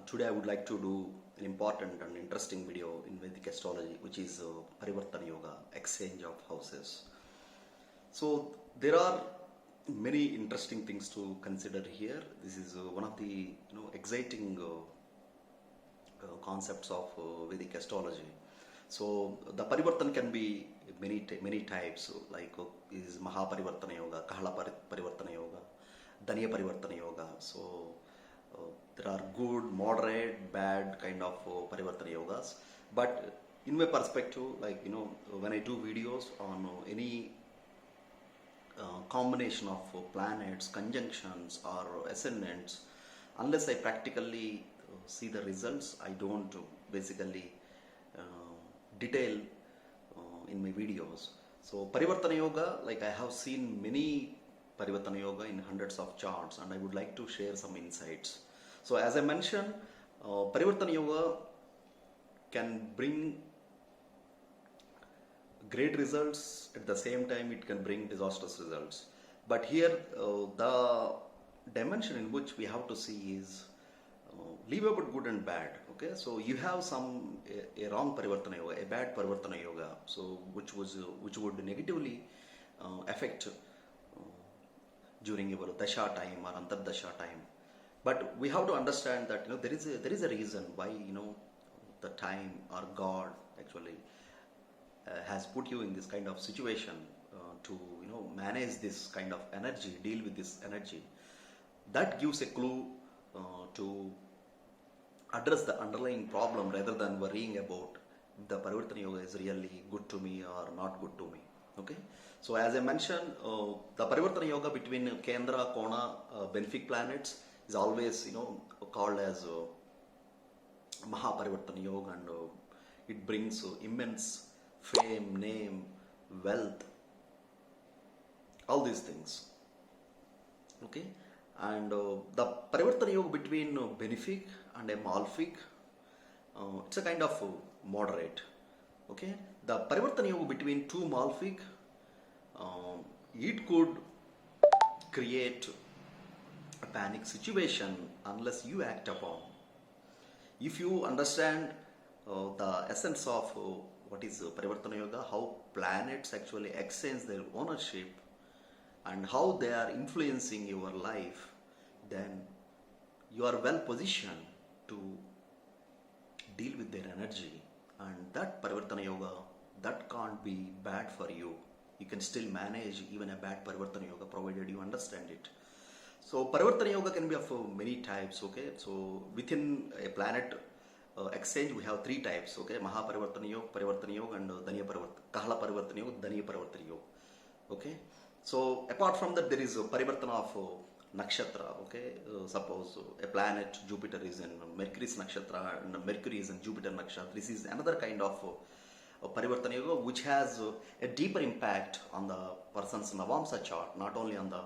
Today I would like to do an important and interesting video in Vedic Astrology, which is Parivartan Yoga, exchange of houses. So there are many interesting things to consider here. This is one of the exciting concepts of Vedic Astrology. So the Parivartan can be many types, like is Mahaparivartana Yoga, Parivartana Yoga, Daniya Parivartana Yoga. So there are good, moderate, bad kind of Parivartana Yogas. But in my perspective, like when I do videos on any combination of planets, conjunctions or ascendants, unless I practically see the results, I don't basically detail in my videos. So Parivartana Yoga, like I have seen many Parivartana Yoga in hundreds of charts, and I would like to share some insights. So as I mentioned, Parivartana Yoga can bring great results. At the same time it can bring disastrous results. But here the dimension in which we have to see is leave about good and bad. Okay, so you have a wrong Parivartana Yoga, a bad Parivartana Yoga, so which would negatively affect during your dasha time or antardasha time. But we have to understand that there is a reason why the time or God actually has put you in this kind of situation to manage this kind of energy, deal with this energy. That gives a clue to address the underlying problem rather than worrying about the Parivartana Yoga is really good to me or not good to me. Okay, so as I mentioned, the Parivartana Yoga between Kendra, Kona, benefic planets is always called as Mahaparivartana Yoga, and it brings immense fame, name, wealth, all these things. Okay, and the Parivartana Yoga between benefic and a malefic, it's a kind of moderate. Okay, the Parivartana Yoga between two malefic, it could create a panic situation unless you act upon. If you understand the essence of what is Parivartana Yoga, how planets actually exchange their ownership and how they are influencing your life, then you are well positioned to deal with their energy. And that Parivartana Yoga, that can't be bad for you. You can still manage even a bad Parivartana Yoga provided you understand it. So Parivartana Yoga can be of many types. Okay, so within a planet exchange we have three types. Okay, Mahaparivartana Yoga, Parivartana Yoga, and Daniya Parivartana Yoga, Daniya Parivartana Yoga. Okay, so apart from that there is a Parivartana of nakshatra. Okay, suppose a planet Jupiter is in Mercury's nakshatra and Mercury is in Jupiter nakshatra. This is another kind of Parivartana Yoga which has a deeper impact on the person's Navamsa chart, not only on the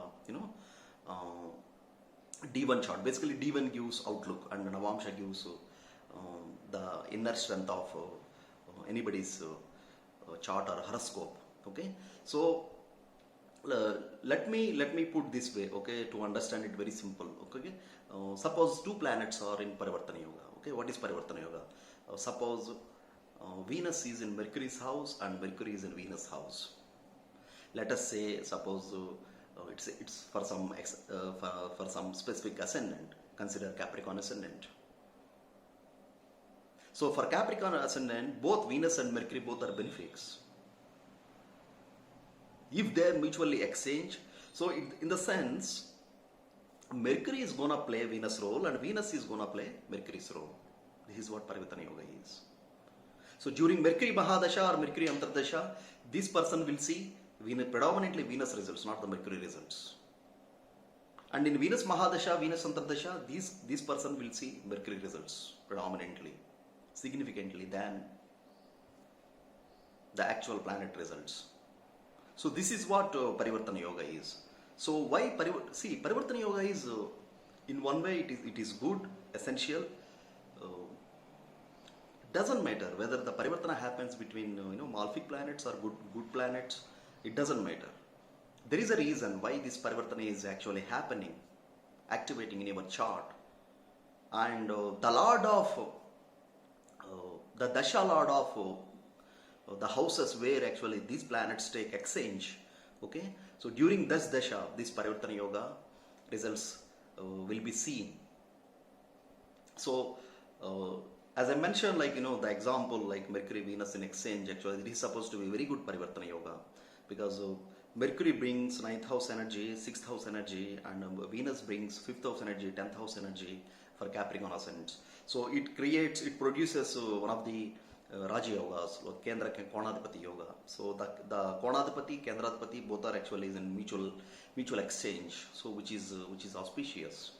D1 chart. Basically D1 gives outlook and Navamsa gives the inner strength of anybody's chart or horoscope. Okay, so let me put this way, okay, to understand it very simple. Okay, suppose two planets are in Parivartana Yoga. Okay, what is Parivartana Yoga? Suppose Venus is in Mercury's house and Mercury is in Venus' house. Let us say, suppose it's for some specific ascendant. Consider Capricorn ascendant. So for Capricorn ascendant, both Venus and Mercury both are benefics. If they mutually exchange, so in the sense, Mercury is gonna play Venus role and Venus is gonna play Mercury's role. This is what Parivartana Yoga is. So during Mercury Mahadasha or Mercury Antardasha, this person will see predominantly Venus results, not the Mercury results. And in Venus Mahadasha, Venus Antardasha, this person will see Mercury results predominantly, significantly than the actual planet results. So this is what Parivartana Yoga is. So why Parivartana Yoga is in one way it is good, essential. Doesn't matter whether the Parivartana happens between malefic planets or good planets. It doesn't matter. There is a reason why this Parivartana is actually happening, activating in your chart. and the lord of the dasha lord of the houses where actually these planets take exchange. Okay, so during this dasha, this Parivartan Yoga results will be seen. So as I mentioned, like the example like Mercury Venus in exchange, actually it is supposed to be very good Parivartana Yoga, because Mercury brings 9th house energy, 6th house energy, and Venus brings 5th house energy, 10th house energy for Capricorn ascendants. So it produces one of the Raja Yogas, like Kendra Konadipati Yoga. So the Konadipati, Kendradipati both are actually in mutual exchange, so which is auspicious.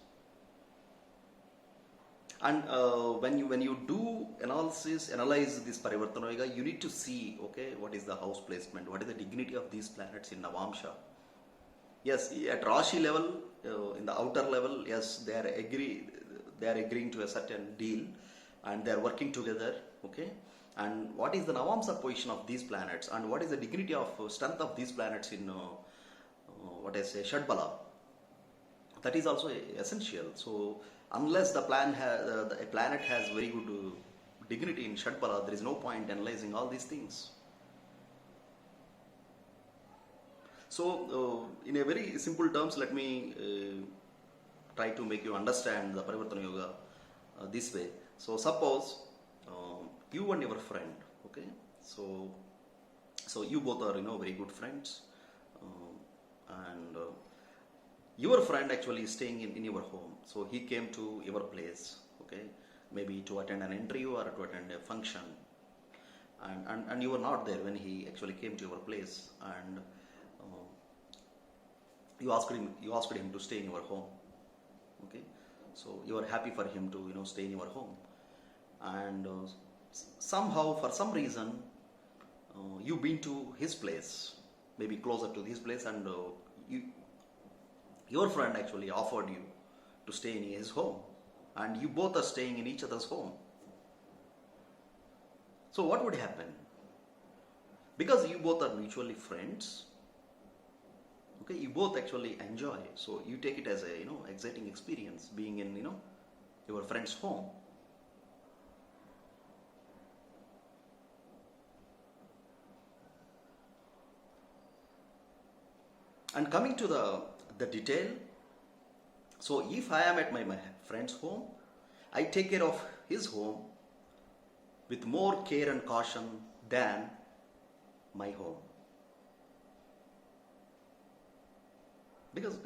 And when you do analyze this Parivartana Yoga, you need to see, okay, what is the house placement, what is the dignity of these planets in Navamsha. Yes, at Rashi level, in the outer level, yes, they are agreeing to a certain deal, and they are working together, okay. And what is the Navamsa position of these planets, and what is the dignity of strength of these planets in what I say Shadbala? That is also essential. So unless the planet has very good dignity in Shadbala, there is no point analyzing all these things. So in a very simple terms, let me try to make you understand the Parivartana Yoga this way. So suppose you and your friend, okay, so you both are very good friends, and your friend actually is staying in your home. So he came to your place, okay, maybe to attend an interview or to attend a function, and you were not there when he actually came to your place, and you asked him to stay in your home, okay. So you are happy for him to stay in your home, and somehow for some reason you've been to his place, maybe closer to his place, and your friend actually offered you to stay in his home, and you both are staying in each other's home. So what would happen? Because you both are mutually friends, okay, you both actually enjoy, so you take it as a exciting experience being in your friend's home. And coming to the detail, so if I am at my friend's home, I take care of his home with more care and caution than my home, because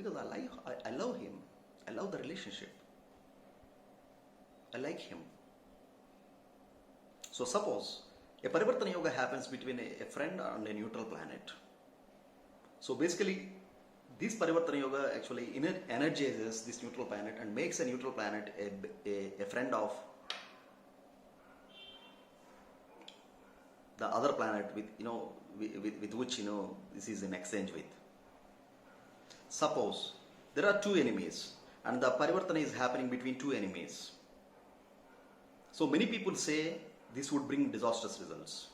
I love him, I love the relationship, I like him. So suppose a Parivartana Yoga happens between a friend and a neutral planet. So basically, this Parivartana Yoga actually energizes this neutral planet and makes a neutral planet a friend of the other planet with which this is in exchange with. Suppose there are two enemies and the Parivartana is happening between two enemies. So many people say this would bring disastrous results,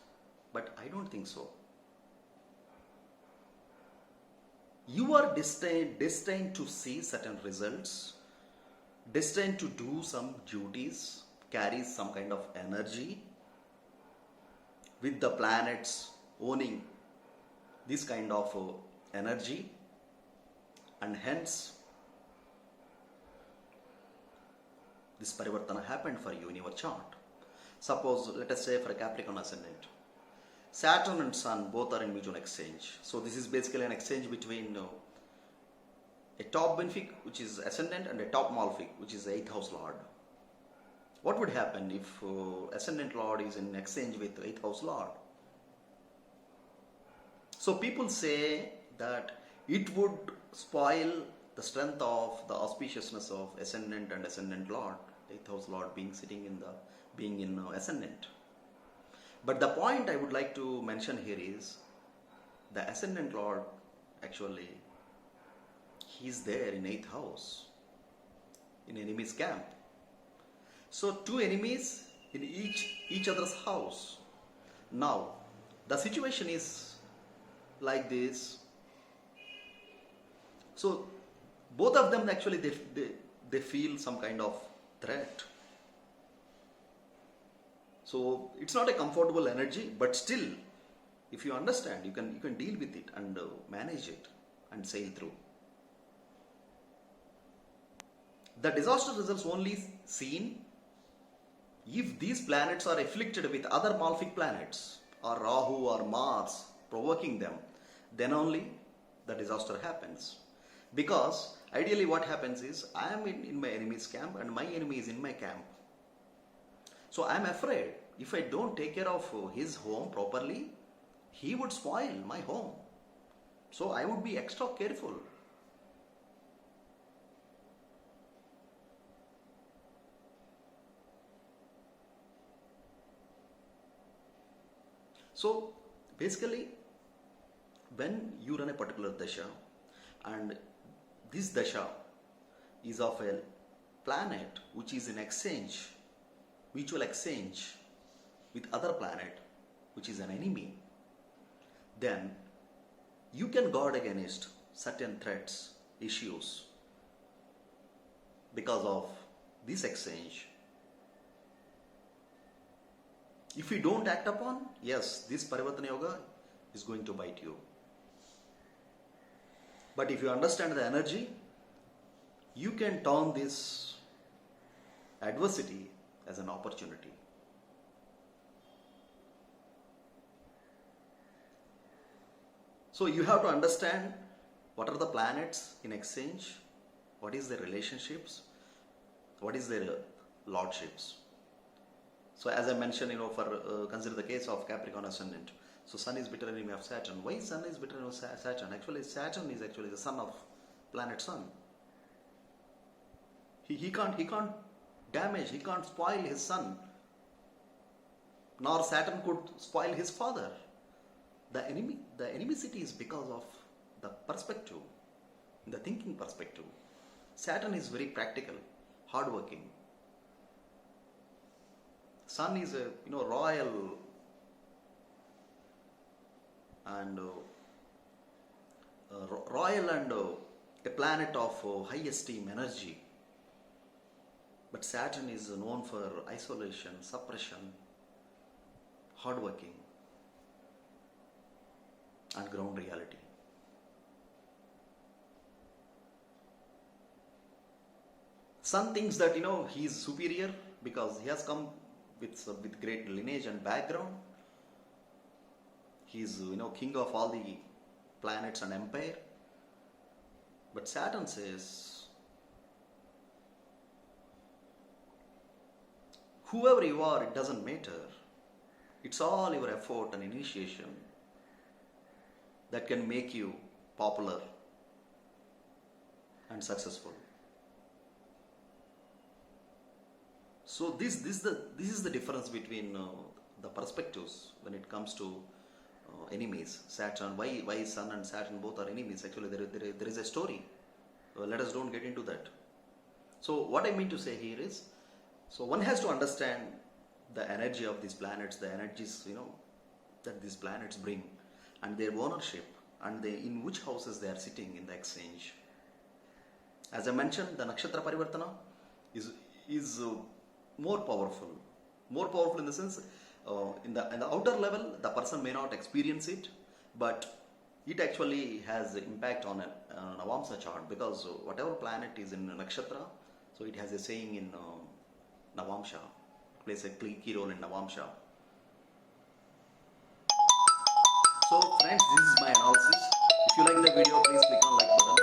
but I don't think so. You are destined to see certain results, destined to do some duties, carry some kind of energy, with the planets owning this kind of energy, and hence this Parivartana happened for you in your chart. Suppose, let us say for a Capricorn ascendant, Saturn and Sun both are in mutual exchange. So this is basically an exchange between a top benefic, which is ascendant, and a top malefic, which is the 8th house lord. What would happen if ascendant lord is in exchange with 8th house lord? So people say that it would spoil the strength of the auspiciousness of ascendant and ascendant lord, 8th house lord being in ascendant. But the point I would like to mention here is the ascendant lord actually he's there in 8th house in enemy's camp. So two enemies in each other's house. Now the situation is like this. So both of them actually they feel some kind of threat. So it's not a comfortable energy, but still, if you understand, you can deal with it and manage it and sail through. The disaster results only seen if these planets are afflicted with other malefic planets, or Rahu or Mars provoking them. Then only the disaster happens. Because ideally what happens is, I am in my enemy's camp and my enemy is in my camp. So I am afraid if I don't take care of his home properly, he would spoil my home. So I would be extra careful. So basically, when you run a particular dasha, and this dasha is of a planet which is in exchange, mutual exchange with other planet which is an enemy, then you can guard against certain threats, issues because of this exchange. If you don't act upon, yes, this Parivartan Yoga is going to bite you. But if you understand the energy, you can turn this adversity as an opportunity. So you have to understand what are the planets in exchange, what is their relationships, what is their lordships. So as I mentioned, for consider the case of Capricorn ascendant. So Sun is bitter enemy of Saturn. Why Sun is bitter enemy of Saturn? Actually, Saturn is actually the son of planet Sun. He can't damage, he can't spoil his son. Nor Saturn could spoil his father. The animosity is because of the perspective, the thinking perspective. Saturn is very practical, hardworking. Sun is a royal and a planet of high esteem energy. But Saturn is known for isolation, suppression, hardworking, and ground reality. Sun thinks that he is superior because he has come with great lineage and background. He is king of all the planets and empire. But Saturn says, whoever you are, it doesn't matter. It's all your effort and initiation that can make you popular and successful. So this is the difference between the perspectives when it comes to enemies. Saturn, why Sun and Saturn both are enemies? Actually, there is a story. Let us don't get into that. So what I mean to say here is, so one has to understand the energy of these planets, the energies that these planets bring, and their ownership, and in which houses they are sitting in the exchange. As I mentioned, the nakshatra parivartana is more powerful in the sense, in the outer level the person may not experience it, but it actually has impact on a Navamsa chart, because whatever planet is in nakshatra, so it has a saying in Navamsha, it plays a key role in Navamsha. So friends, this is my analysis. If you like the video, please click on like button.